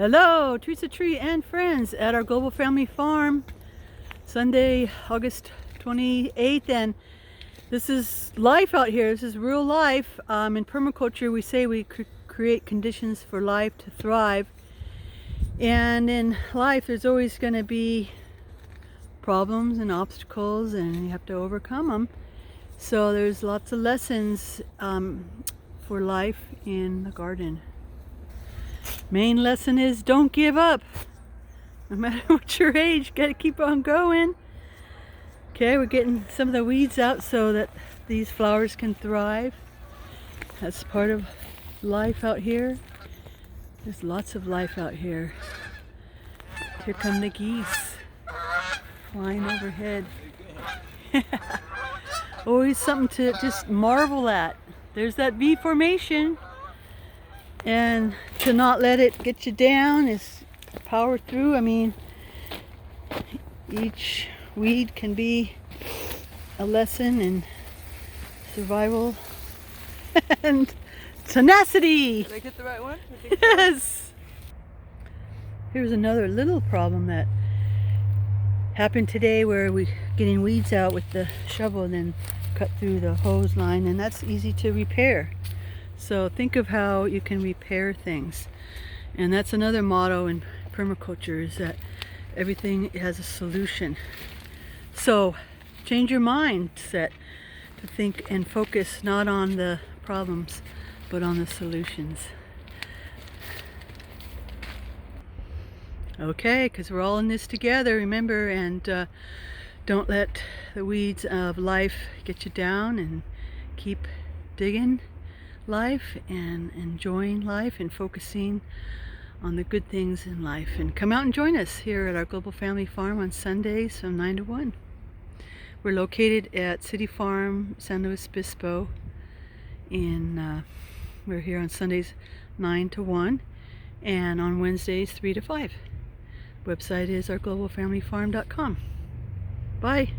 Hello, Teresa Tree and friends at our Global Family Farm. Sunday, August 28th, and this is life out here. This is real life. In permaculture, we say we create conditions for life to thrive. And in life, there's always going to be problems and obstacles, and you have to overcome them. So there's lots of lessons for life in the garden. Main lesson is don't give up. No matter what your age, you gotta keep on going. Okay, we're getting some of the weeds out so that these flowers can thrive. That's part of life out here. There's lots of life out here. Here come the geese flying overhead. Always something to just marvel at. There's that V formation. And to not let it get you down is power through. I mean, each weed can be a lesson in survival and tenacity. Did I get the right one? Yes. Here's another little problem that happened today where we're getting weeds out with the shovel and then cut through the hose line, and that's easy to repair. So think of how you can repair things. And that's another motto in permaculture, is that everything has a solution. So change your mindset to think and focus not on the problems, but on the solutions. Okay, because we're all in this together, remember, and don't let the weeds of life get you down, and keep digging life and enjoying life and focusing on the good things in life. And come out and join us here at our Global Family Farm on Sundays from 9 to 1. We're located at City Farm, San Luis Obispo. We're here on Sundays 9 to 1 and on Wednesdays 3 to 5. Website is ourglobalfamilyfarm.com. Bye.